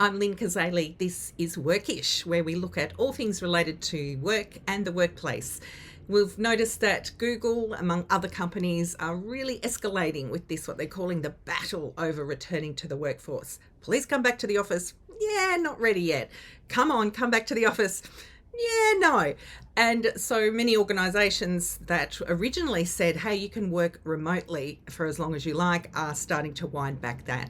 I'm Lynne Cazaly. This is Workish, where we look at all things related to work and the workplace. We've noticed that Google, among other companies, are really escalating with this, what they're calling the battle over returning to the workforce. Please come back to the office. Yeah, not ready yet. Come on, come back to the office. Yeah, no. And so many organisations that originally said, hey, you can work remotely for as long as you like, are starting to wind back that.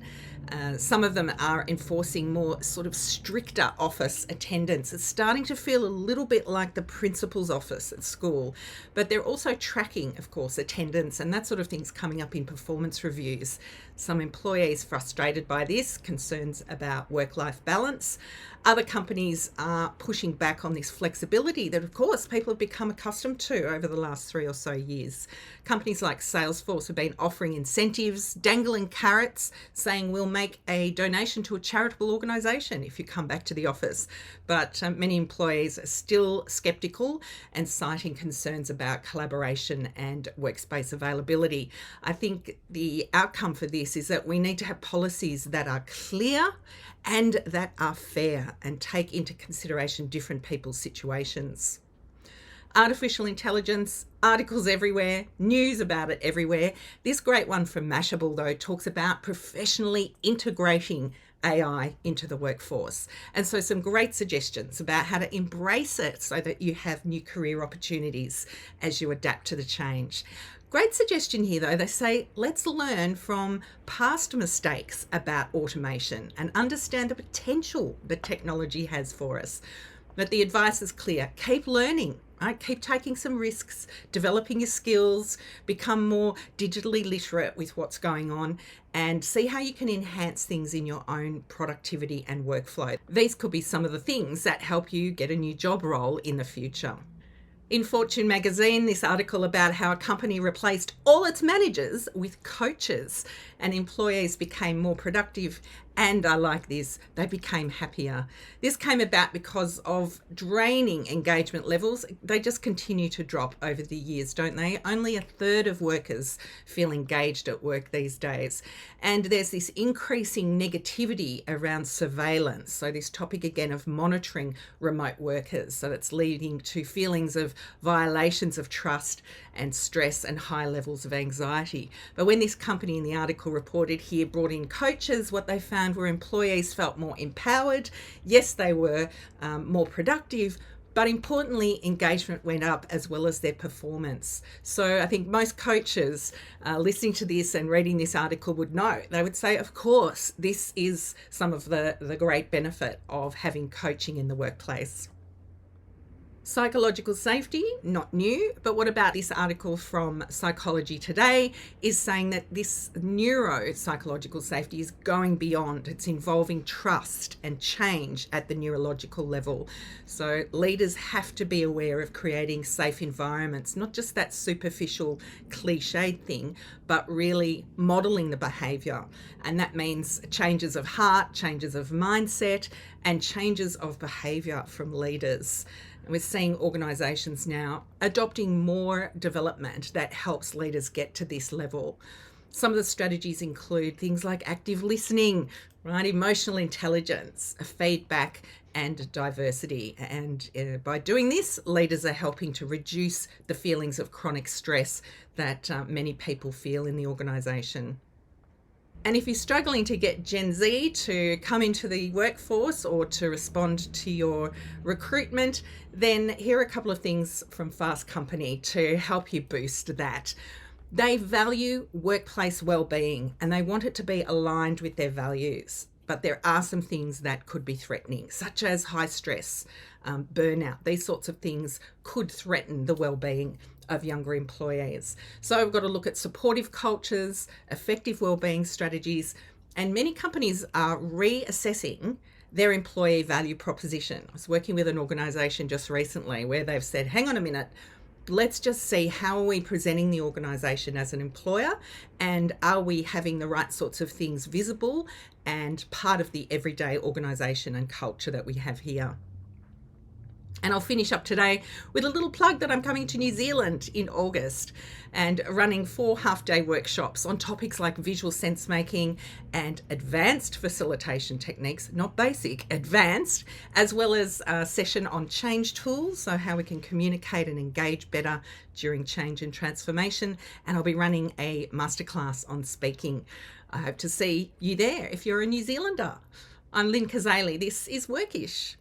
Some of them are enforcing more sort of stricter office attendance. It's starting to feel a little bit like the principal's office at school, but they're also tracking, of course, attendance and that sort of thing's coming up in performance reviews. Some employees frustrated by this, concerns about work-life balance. Other companies are pushing back on this flexibility that, of course, people have become accustomed to over the last 3 or so years. Companies like Salesforce have been offering incentives, dangling carrots, saying we'll make a donation to a charitable organisation if you come back to the office. But many employees are still sceptical and citing concerns about collaboration and workspace availability. I think the outcome for this is that we need to have policies that are clear and that are fair and take into consideration different people's situations. Artificial intelligence, articles everywhere, news about it everywhere. This great one from Mashable, though, talks about professionally integrating AI into the workforce. And so some great suggestions about how to embrace it so that you have new career opportunities as you adapt to the change. Great suggestion here, though. They say, let's learn from past mistakes about automation and understand the potential that technology has for us. But the advice is clear. Keep learning, right? Keep taking some risks, developing your skills, become more digitally literate with what's going on, and see how you can enhance things in your own productivity and workflow. These could be some of the things that help you get a new job role in the future. In Fortune magazine, this article about how a company replaced all its managers with coaches and employees became more productive, and I like this, they became happier. This came about because of draining engagement levels. They just continue to drop over the years, don't they? Only a third of workers feel engaged at work these days. And there's this increasing negativity around surveillance. So this topic again of monitoring remote workers. So it's leading to feelings of violations of trust and stress and high levels of anxiety. But when this company in the article reported here brought in coaches, what they found were employees felt more empowered. Yes, they were more productive, but importantly, engagement went up as well as their performance. So I think most coaches listening to this and reading this article would know. They would say, of course, this is some of the great benefit of having coaching in the workplace. Psychological safety, not new, but what about this article from Psychology Today is saying that this neuropsychological safety is going beyond. It's involving trust and change at the neurological level. So leaders have to be aware of creating safe environments, not just that superficial cliched thing, but really modelling the behaviour. And that means changes of heart, changes of mindset, and changes of behaviour from leaders. And we're seeing organisations now adopting more development that helps leaders get to this level. Some of the strategies include things like active listening, right? Emotional intelligence, feedback, and diversity. And by doing this, leaders are helping to reduce the feelings of chronic stress that many people feel in the organisation. And if you're struggling to get Gen Z to come into the workforce or to respond to your recruitment, then here are a couple of things from Fast Company to help you boost that. They value workplace well-being and they want it to be aligned with their values. But there are some things that could be threatening, such as high stress, burnout. These sorts of things could threaten the well-being of younger employees. So we've got to look at supportive cultures, effective wellbeing strategies, and many companies are reassessing their employee value proposition. I was working with an organisation just recently where they've said, hang on a minute, let's just see how are we presenting the organisation as an employer, and are we having the right sorts of things visible and part of the everyday organisation and culture that we have here. And I'll finish up today with a little plug that I'm coming to New Zealand in August and running 4 half-day workshops on topics like visual sense making and advanced facilitation techniques, not basic, advanced, as well as a session on change tools, so how we can communicate and engage better during change and transformation. And I'll be running a masterclass on speaking. I hope to see you there if you're a New Zealander. I'm Lynne Cazaly. This is Workish.